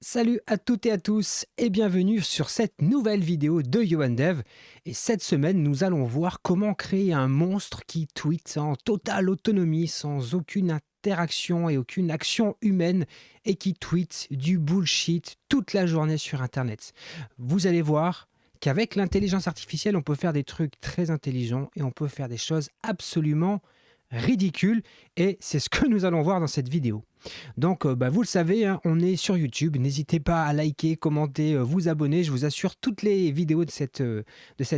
Salut à toutes et à tous et bienvenue sur cette nouvelle vidéo de YohanDev. Et cette semaine, nous allons voir comment créer un monstre qui tweet en totale autonomie, sans aucune interaction et aucune action humaine, et qui tweet du bullshit toute la journée sur Internet. Vous allez voir qu'avec l'intelligence artificielle, on peut faire des trucs très intelligents et on peut faire des choses absolument ridicules. Et c'est ce que nous allons voir dans cette vidéo. Donc, vous le savez, hein, on est sur YouTube. N'hésitez pas à liker, commenter, vous abonner. Je vous assure, toutes les vidéos de cette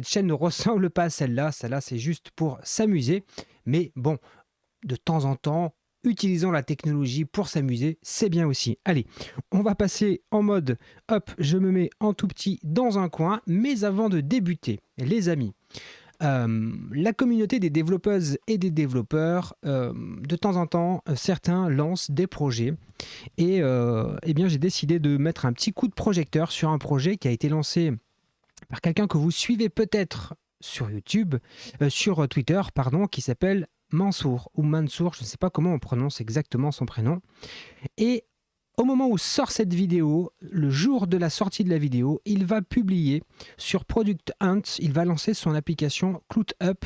chaîne ne ressemblent pas à celle-là. Celle-là, c'est juste pour s'amuser. Mais bon, de temps en temps, utilisons la technologie pour s'amuser. C'est bien aussi. Allez, on va passer en mode, hop, je me mets en tout petit dans un coin. Mais avant de débuter, les amis, la communauté des développeuses et des développeurs, de temps en temps, certains lancent des projets et eh bien, j'ai décidé de mettre un petit coup de projecteur sur un projet qui a été lancé par quelqu'un que vous suivez peut-être sur YouTube, sur Twitter, pardon, qui s'appelle Mansour ou Mansour, je ne sais pas comment on prononce exactement son prénom. Et au moment où sort cette vidéo, le jour de la sortie de la vidéo, il va publier sur Product Hunt, il va lancer son application CloutUp,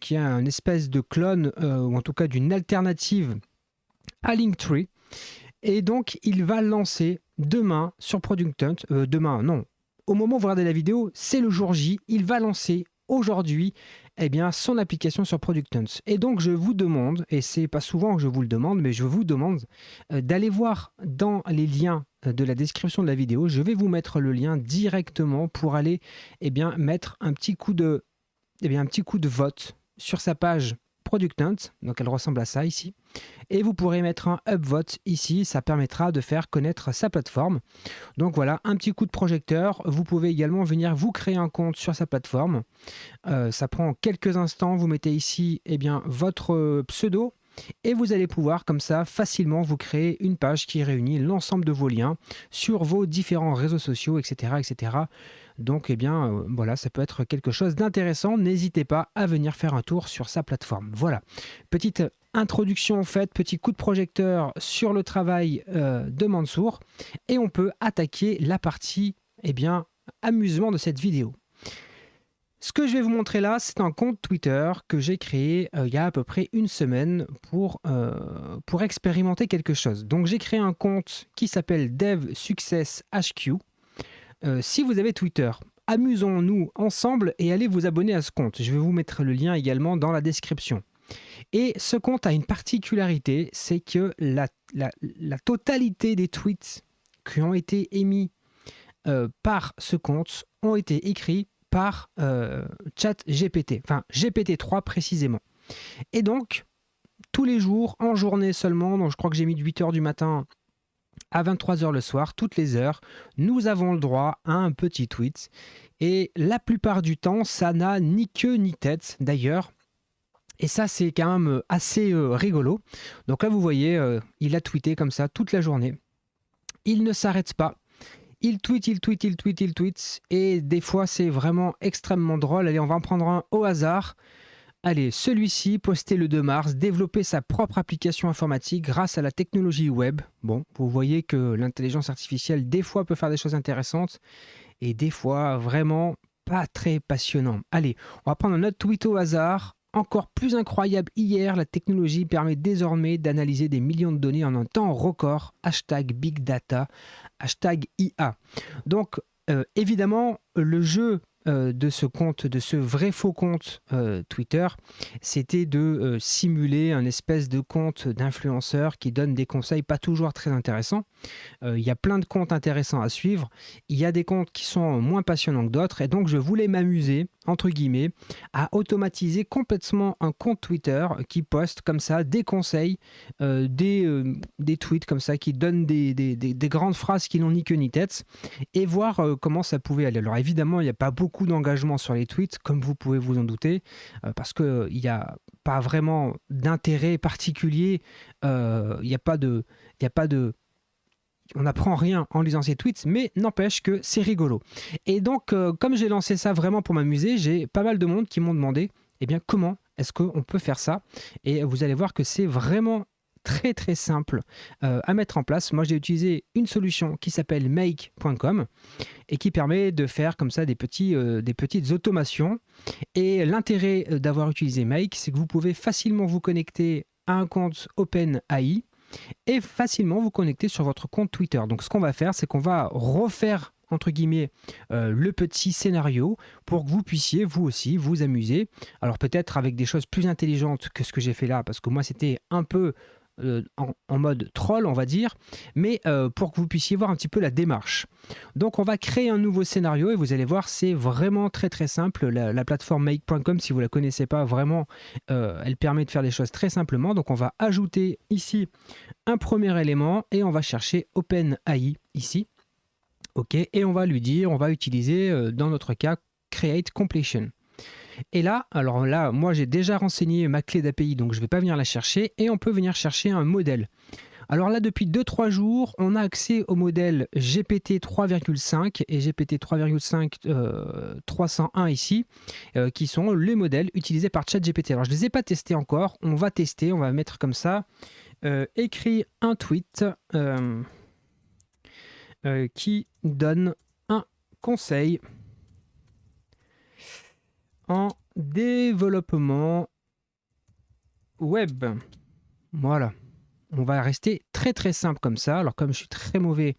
qui est un espèce de clone, ou en tout cas d'une alternative à Linktree. Et donc, il va lancer demain sur Product Hunt, demain, non, au moment où vous regardez la vidéo, c'est le jour J, il va lancer aujourd'hui son application sur Product Hunt. Et donc je vous demande, et c'est pas souvent que je vous le demande, mais je vous demande d'aller voir dans les liens de la description de la vidéo. Je vais vous mettre le lien directement pour aller mettre un petit coup de vote sur sa page Product Hunt. Donc elle ressemble à ça ici. Et vous pourrez mettre un upvote ici, ça permettra de faire connaître sa plateforme. Donc voilà, un petit coup de projecteur. Vous pouvez également venir vous créer un compte sur sa plateforme. Ça prend quelques instants, vous mettez ici votre pseudo et vous allez pouvoir comme ça facilement vous créer une page qui réunit l'ensemble de vos liens sur vos différents réseaux sociaux, etc. etc. Donc voilà, ça peut être quelque chose d'intéressant. N'hésitez pas à venir faire un tour sur sa plateforme. Voilà, petite introduction faite, petit coup de projecteur sur le travail de Mansour. Et on peut attaquer la partie amusement de cette vidéo. Ce que je vais vous montrer là, c'est un compte Twitter que j'ai créé il y a à peu près une semaine pour expérimenter quelque chose. Donc j'ai créé un compte qui s'appelle DevSuccessHQ. Si vous avez Twitter, amusons-nous ensemble et allez vous abonner à ce compte. Je vais vous mettre le lien également dans la description. Et ce compte a une particularité, c'est que la totalité des tweets qui ont été émis par ce compte ont été écrits par ChatGPT, enfin GPT-3 précisément. Et donc, tous les jours, en journée seulement, donc je crois que j'ai mis de 8h du matin à 23h le soir, toutes les heures, nous avons le droit à un petit tweet. Et la plupart du temps, ça n'a ni queue ni tête d'ailleurs. Et ça, c'est quand même assez rigolo. Donc là, vous voyez, il a tweeté comme ça toute la journée. Il ne s'arrête pas. Il tweet. Et des fois, c'est vraiment extrêmement drôle. Allez, on va en prendre un au hasard. Allez, celui-ci, posté le 2 mars, développer sa propre application informatique grâce à la technologie web. Bon, vous voyez que l'intelligence artificielle, des fois, peut faire des choses intéressantes et des fois, vraiment pas très passionnant. Allez, on va prendre un autre tweet au hasard. Encore plus incroyable, hier, la technologie permet désormais d'analyser des millions de données en un temps record. Hashtag Big Data, hashtag IA. Donc, évidemment, le jeu de ce compte, de ce vrai faux compte Twitter, c'était de simuler un espèce de compte d'influenceur qui donne des conseils pas toujours très intéressants. Il y a plein de comptes intéressants à suivre. Il y a des comptes qui sont moins passionnants que d'autres. Et donc, je voulais m'amuser, entre guillemets, à automatiser complètement un compte Twitter qui poste comme ça des conseils, des tweets comme ça qui donnent des grandes phrases qui n'ont ni queue ni tête et voir comment ça pouvait aller. Alors évidemment, il n'y a pas beaucoup d'engagement sur les tweets, comme vous pouvez vous en douter, parce qu'il n'y a pas vraiment d'intérêt particulier. Il n'y a pas de... On n'apprend rien en lisant ces tweets, mais n'empêche que c'est rigolo. Et donc, comme j'ai lancé ça vraiment pour m'amuser, j'ai pas mal de monde qui m'ont demandé comment est-ce qu'on peut faire ça. Et vous allez voir que c'est vraiment très très simple à mettre en place. Moi, j'ai utilisé une solution qui s'appelle make.com et qui permet de faire comme ça des petites automations. Et l'intérêt d'avoir utilisé Make, c'est que vous pouvez facilement vous connecter à un compte OpenAI et facilement vous connecter sur votre compte Twitter. Donc ce qu'on va faire, c'est qu'on va refaire entre guillemets le petit scénario pour que vous puissiez vous aussi vous amuser. Alors peut-être avec des choses plus intelligentes que ce que j'ai fait là, parce que moi c'était un peu en mode troll, on va dire, mais pour que vous puissiez voir un petit peu la démarche. Donc on va créer un nouveau scénario et vous allez voir, c'est vraiment très très simple. La plateforme make.com, si vous ne la connaissez pas, vraiment, elle permet de faire des choses très simplement. Donc on va ajouter ici un premier élément et on va chercher OpenAI ici. OK, et on va lui dire, on va utiliser dans notre cas Create Completion. Et là, alors là, moi j'ai déjà renseigné ma clé d'API, donc je ne vais pas venir la chercher, et on peut venir chercher un modèle. Alors là, depuis 2-3 jours, on a accès au modèle GPT 3,5 et GPT 3,5 301 ici, qui sont les modèles utilisés par ChatGPT. Alors je ne les ai pas testés encore, on va tester, on va mettre comme ça, écrit un tweet qui donne un conseil en développement web. Voilà. On va rester très très simple comme ça. Alors comme je suis très mauvais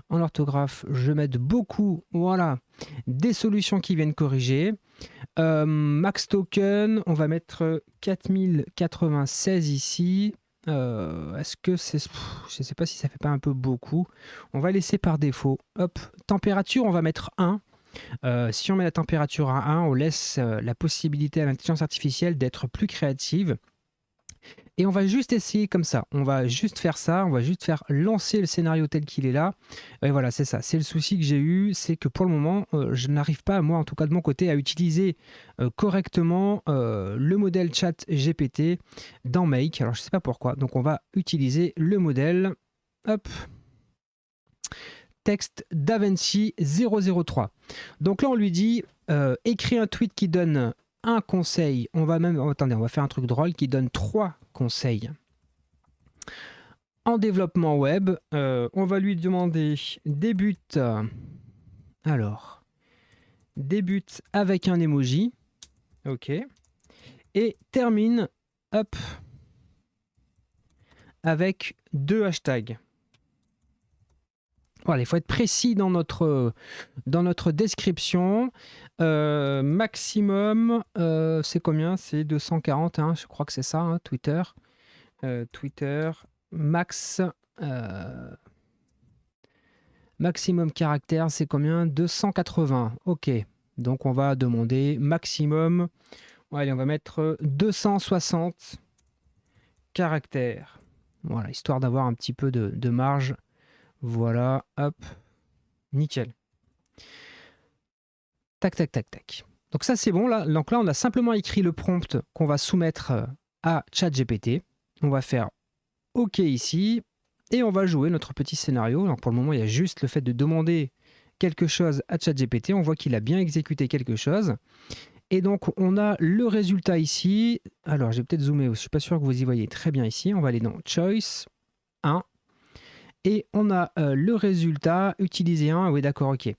en orthographe, je vais mettre beaucoup, voilà, des solutions qui viennent corriger. Max token, on va mettre 4096 ici. Est-ce que c'est... Je ne sais pas si ça fait pas un peu beaucoup. On va laisser par défaut. Hop, température, on va mettre 1. Si on met la température à 1, on laisse la possibilité à l'intelligence artificielle d'être plus créative. Et on va juste essayer comme ça. On va juste faire ça. On va juste faire lancer le scénario tel qu'il est là. Et voilà, c'est ça. C'est le souci que j'ai eu. C'est que pour le moment, je n'arrive pas, moi en tout cas de mon côté, à utiliser correctement le modèle chat GPT dans Make. Alors je ne sais pas pourquoi. Donc on va utiliser le modèle. Hop. Texte DaVinci 003. Donc là, on lui dit écris un tweet qui donne un conseil. On va même, attendez, on va faire un truc drôle qui donne 3 conseils en développement web. On va lui demander débute. Alors, débute avec un emoji. OK. Et termine, hop, avec 2 hashtags. Voilà, il faut être précis dans notre description. Maximum, c'est combien? C'est 240, hein, je crois que c'est ça, hein, Twitter. Twitter, max, maximum caractère, c'est combien? 280. OK, donc on va demander maximum. Allez, on va mettre 260 caractères. Voilà, histoire d'avoir un petit peu de marge. Voilà, hop, nickel. Tac, tac, tac, tac. Donc ça, c'est bon. Là. Donc là, on a simplement écrit le prompt qu'on va soumettre à ChatGPT. On va faire OK ici et on va jouer notre petit scénario. Donc pour le moment, il y a juste le fait de demander quelque chose à ChatGPT. On voit qu'il a bien exécuté quelque chose. Et donc, on a le résultat ici. Alors, j'ai peut-être zoomé. Je ne suis pas sûr que vous y voyez très bien ici. On va aller dans Choice 1. Et on a le résultat, utiliser un, oui d'accord, ok.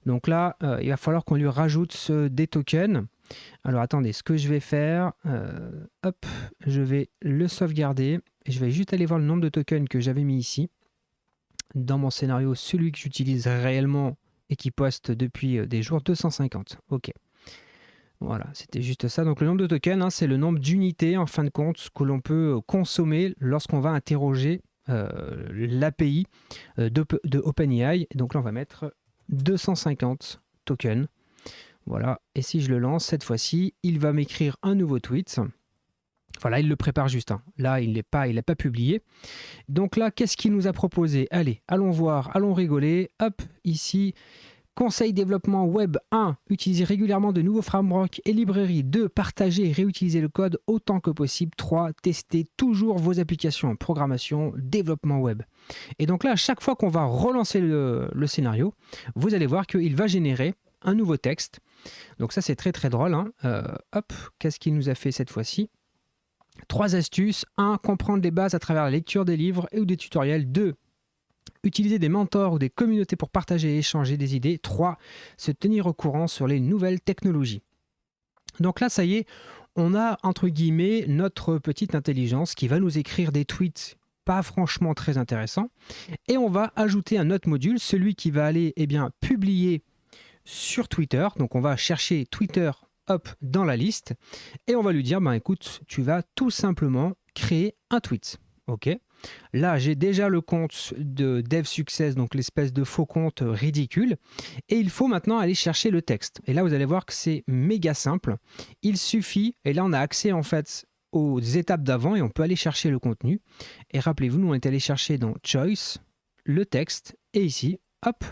Donc là, il va falloir qu'on lui rajoute des tokens. Alors attendez, ce que je vais faire, hop, je vais le sauvegarder. Et je vais juste aller voir le nombre de tokens que j'avais mis ici. Dans mon scénario, celui que j'utilise réellement et qui poste depuis des jours, 250. Ok. Voilà, c'était juste ça. Donc le nombre de tokens, hein, c'est le nombre d'unités, en fin de compte, que l'on peut consommer lorsqu'on va interroger l'API de OpenAI. Donc là, on va mettre 250 tokens. Voilà. Et si je le lance, cette fois-ci, il va m'écrire un nouveau tweet. Voilà, il le prépare juste. Hein. Là, il n'a pas publié. Donc là, qu'est-ce qu'il nous a proposé? Allez, allons voir, allons rigoler. Hop, ici, conseil développement web 1, utiliser régulièrement de nouveaux frameworks et librairies. 2, partager et réutiliser le code autant que possible. 3, tester toujours vos applications en programmation, développement web. Et donc là, à chaque fois qu'on va relancer le scénario, vous allez voir qu'il va générer un nouveau texte. Donc ça, c'est très très drôle. Hein. Hop, qu'est-ce qu'il nous a fait cette fois-ci? 3 astuces. 1. Comprendre les bases à travers la lecture des livres et ou des tutoriels. 2. Utiliser des mentors ou des communautés pour partager et échanger des idées. 3. Se tenir au courant sur les nouvelles technologies. Donc là, ça y est, on a entre guillemets notre petite intelligence qui va nous écrire des tweets pas franchement très intéressants. Et on va ajouter un autre module, celui qui va aller publier sur Twitter. Donc on va chercher Twitter, hop, dans la liste. Et on va lui dire, écoute, tu vas tout simplement créer un tweet. Ok. Là, j'ai déjà le compte de DevSuccess, donc l'espèce de faux compte ridicule. Et il faut maintenant aller chercher le texte. Et là, vous allez voir que c'est méga simple. Il suffit, et là, on a accès en fait aux étapes d'avant et on peut aller chercher le contenu. Et rappelez-vous, nous, on est allé chercher dans Choice, le texte, et ici, hop,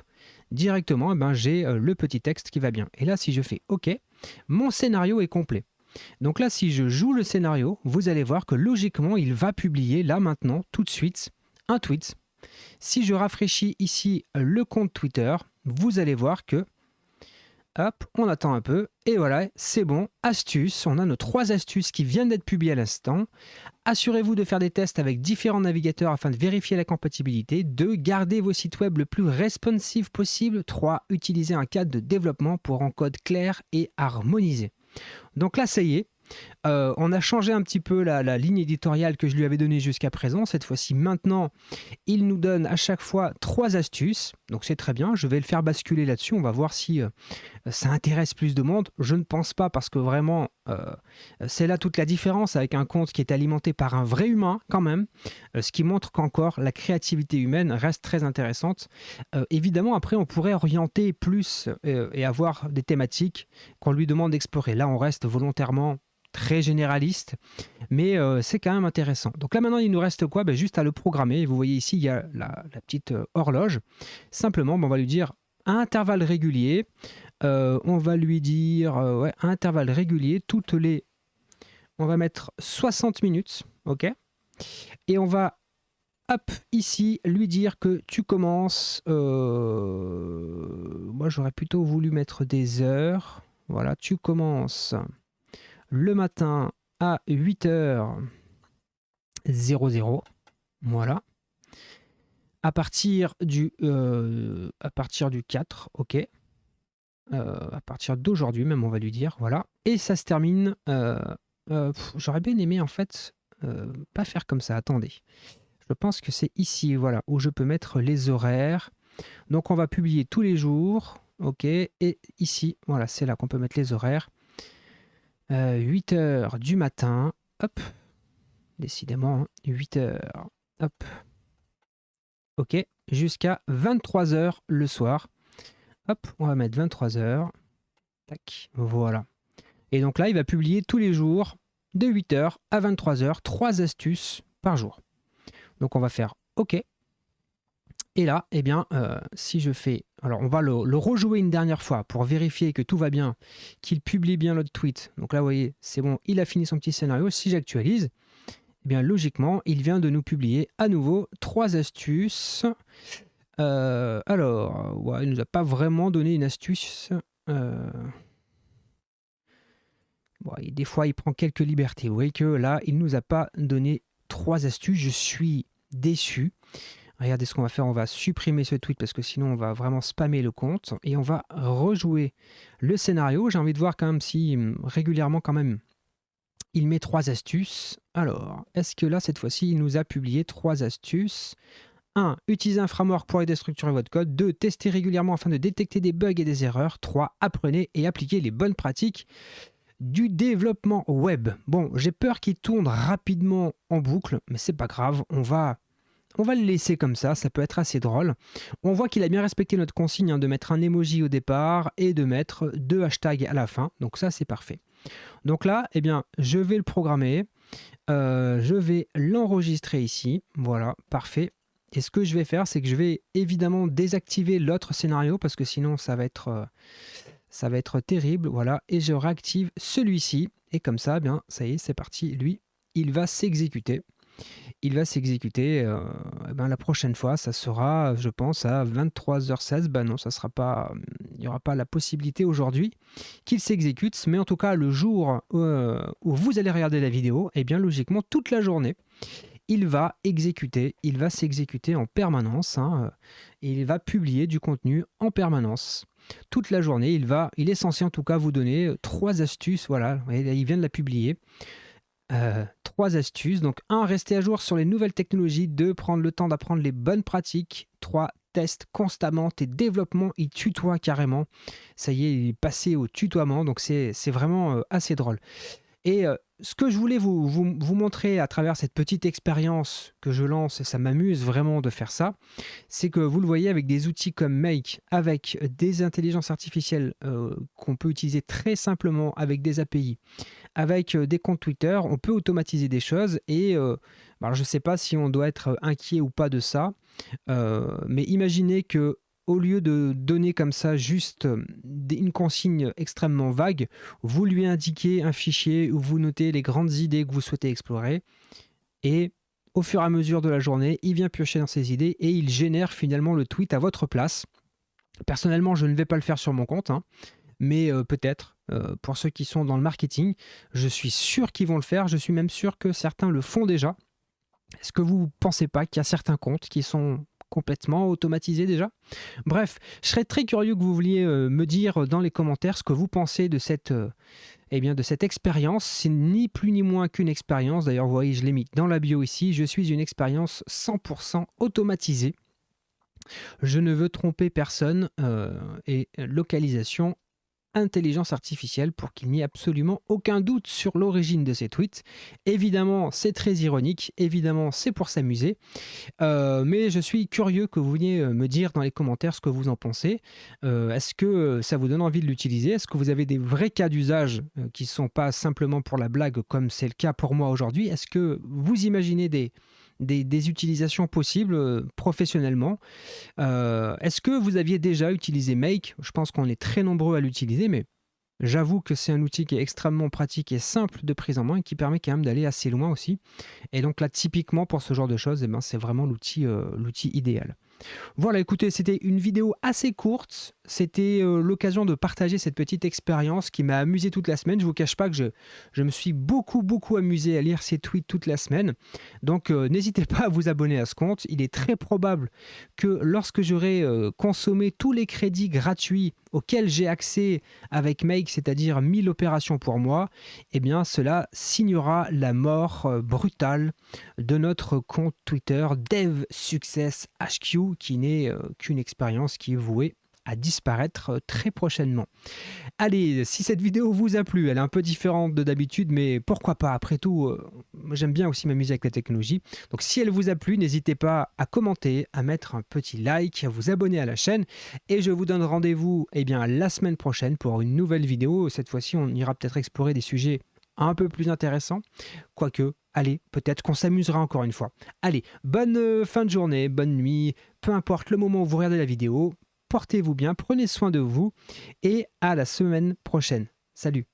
directement, j'ai le petit texte qui va bien. Et là, si je fais OK, mon scénario est complet. Donc là, si je joue le scénario, vous allez voir que logiquement, il va publier là maintenant, tout de suite, un tweet. Si je rafraîchis ici le compte Twitter, vous allez voir que, hop, on attend un peu, et voilà, c'est bon, astuce, on a nos 3 astuces qui viennent d'être publiées à l'instant. Assurez-vous de faire des tests avec différents navigateurs afin de vérifier la compatibilité. 2. Gardez vos sites web le plus responsive possible. 3. Utilisez un cadre de développement pour un code clair et harmonisé. Donc là, ça y est, on a changé un petit peu la ligne éditoriale que je lui avais donnée jusqu'à présent. Cette fois-ci, maintenant, il nous donne à chaque fois 3 astuces. Donc c'est très bien, je vais le faire basculer là-dessus. On va voir si ça intéresse plus de monde. Je ne pense pas parce que vraiment, c'est là toute la différence avec un compte qui est alimenté par un vrai humain quand même. Ce qui montre qu'encore la créativité humaine reste très intéressante. Évidemment, après, on pourrait orienter plus et avoir des thématiques qu'on lui demande d'explorer. Là, on reste volontairement très généraliste, mais c'est quand même intéressant. Donc là maintenant il nous reste quoi? Juste à le programmer. Et vous voyez ici il y a la petite horloge. Simplement on va lui dire à intervalles réguliers, on va lui dire à intervalles réguliers, on va mettre 60 minutes, ok, et on va hop ici lui dire que tu commences, moi j'aurais plutôt voulu mettre des heures, voilà, tu commences le matin à 8h00, voilà. À partir du 4, ok. À partir d'aujourd'hui même, on va lui dire, voilà. Et ça se termine. J'aurais bien aimé en fait pas faire comme ça. Attendez. Je pense que c'est ici, voilà, où je peux mettre les horaires. Donc on va publier tous les jours, ok. Et ici, voilà, c'est là qu'on peut mettre les horaires. 8h du matin, hop, décidément, 8h, hop, ok, jusqu'à 23h le soir, hop, on va mettre 23h, tac, voilà. Et donc là, il va publier tous les jours, de 8h à 23h, 3 astuces par jour. Donc on va faire ok. Et là, si je fais... Alors, on va le rejouer une dernière fois pour vérifier que tout va bien, qu'il publie bien notre tweet. Donc là, vous voyez, c'est bon, il a fini son petit scénario. Si j'actualise, logiquement, il vient de nous publier à nouveau 3 astuces. Alors, il ne nous a pas vraiment donné une astuce. Des fois, il prend quelques libertés. Vous voyez que là, il ne nous a pas donné 3 astuces. Je suis déçu. Regardez ce qu'on va faire, on va supprimer ce tweet parce que sinon on va vraiment spammer le compte et on va rejouer le scénario. J'ai envie de voir quand même si régulièrement quand même il met 3 astuces. Alors, est-ce que là cette fois-ci il nous a publié 3 astuces? 1. Utilisez un framework pour aider à structurer votre code. 2. Testez régulièrement afin de détecter des bugs et des erreurs. 3. Apprenez et appliquez les bonnes pratiques du développement web. Bon, j'ai peur qu'il tourne rapidement en boucle, mais c'est pas grave, on va le laisser comme ça peut être assez drôle. On voit qu'il a bien respecté notre consigne de mettre un emoji au départ et de mettre 2 hashtags à la fin. Donc ça, c'est parfait. Donc là, je vais le programmer. Je vais l'enregistrer ici. Voilà, parfait. Et ce que je vais faire, c'est que je vais évidemment désactiver l'autre scénario parce que sinon, ça va être terrible. Voilà, et je réactive celui-ci. Et comme ça, ça y est, c'est parti. Lui, il va s'exécuter. La prochaine fois, ça sera, je pense, à 23h16. Non, ça sera pas. n'y aura pas la possibilité aujourd'hui qu'il s'exécute, mais en tout cas le jour où vous allez regarder la vidéo, eh bien logiquement toute la journée, il va s'exécuter en permanence, hein, et il va publier du contenu en permanence. Toute la journée, il est censé en tout cas vous donner 3 astuces, voilà, et il vient de la publier. 3 astuces, donc 1, rester à jour sur les nouvelles technologies, 2, prendre le temps d'apprendre les bonnes pratiques, 3, teste constamment tes développements, il tutoie carrément, ça y est, il est passé au tutoiement, donc c'est vraiment assez drôle. Et ce que je voulais vous montrer à travers cette petite expérience que je lance, et ça m'amuse vraiment de faire ça, c'est que vous le voyez avec des outils comme Make, avec des intelligences artificielles qu'on peut utiliser très simplement avec des API, avec des comptes Twitter, on peut automatiser des choses et alors je ne sais pas si on doit être inquiet ou pas de ça, mais imaginez que au lieu de donner comme ça juste une consigne extrêmement vague, vous lui indiquez un fichier où vous notez les grandes idées que vous souhaitez explorer et au fur et à mesure de la journée, il vient piocher dans ses idées et il génère finalement le tweet à votre place. Personnellement, je ne vais pas le faire sur mon compte, hein, mais peut-être pour ceux qui sont dans le marketing, je suis sûr qu'ils vont le faire, je suis même sûr que certains le font déjà. Est-ce que vous ne pensez pas qu'il y a certains comptes qui sont complètement automatisés déjà? Bref, je serais très curieux que vous vouliez me dire dans les commentaires ce que vous pensez de cette expérience. C'est ni plus ni moins qu'une expérience. D'ailleurs, vous voyez, je l'ai mis dans la bio ici. Je suis une expérience 100% automatisée. Je ne veux tromper personne et localisation intelligence artificielle pour qu'il n'y ait absolument aucun doute sur l'origine de ces tweets. Évidemment, c'est très ironique, évidemment, c'est pour s'amuser, mais je suis curieux que vous veniez me dire dans les commentaires ce que vous en pensez. Est-ce que ça vous donne envie de l'utiliser? Est-ce que vous avez des vrais cas d'usage qui ne sont pas simplement pour la blague comme c'est le cas pour moi aujourd'hui? Est-ce que vous imaginez des utilisations possibles professionnellement? Est-ce que vous aviez déjà utilisé Make? Je pense qu'on est très nombreux à l'utiliser, mais j'avoue que c'est un outil qui est extrêmement pratique et simple de prise en main et qui permet quand même d'aller assez loin aussi. Et donc là, typiquement pour ce genre de choses, eh ben, c'est vraiment l'outil idéal. Voilà, écoutez, c'était une vidéo assez courte. C'était l'occasion de partager cette petite expérience qui m'a amusé toute la semaine. Je ne vous cache pas que je me suis beaucoup amusé à lire ces tweets toute la semaine. Donc, n'hésitez pas à vous abonner à ce compte. Il est très probable que lorsque j'aurai consommé tous les crédits gratuits auxquels j'ai accès avec Make, c'est-à-dire 1000 opérations pour mois, eh bien, cela signera la mort brutale de notre compte Twitter DevSuccessHQ, qui n'est qu'une expérience qui est vouée à disparaître très prochainement. Allez, si cette vidéo vous a plu, elle est un peu différente de d'habitude, mais pourquoi pas, après tout, j'aime bien aussi m'amuser avec la technologie. Donc si elle vous a plu, n'hésitez pas à commenter, à mettre un petit like, à vous abonner à la chaîne, et je vous donne rendez-vous la semaine prochaine pour une nouvelle vidéo. Cette fois-ci, on ira peut-être explorer des sujets un peu plus intéressants, quoique, allez, peut-être qu'on s'amusera encore une fois. Allez, bonne fin de journée, bonne nuit, peu importe le moment où vous regardez la vidéo, portez-vous bien, prenez soin de vous et à la semaine prochaine. Salut!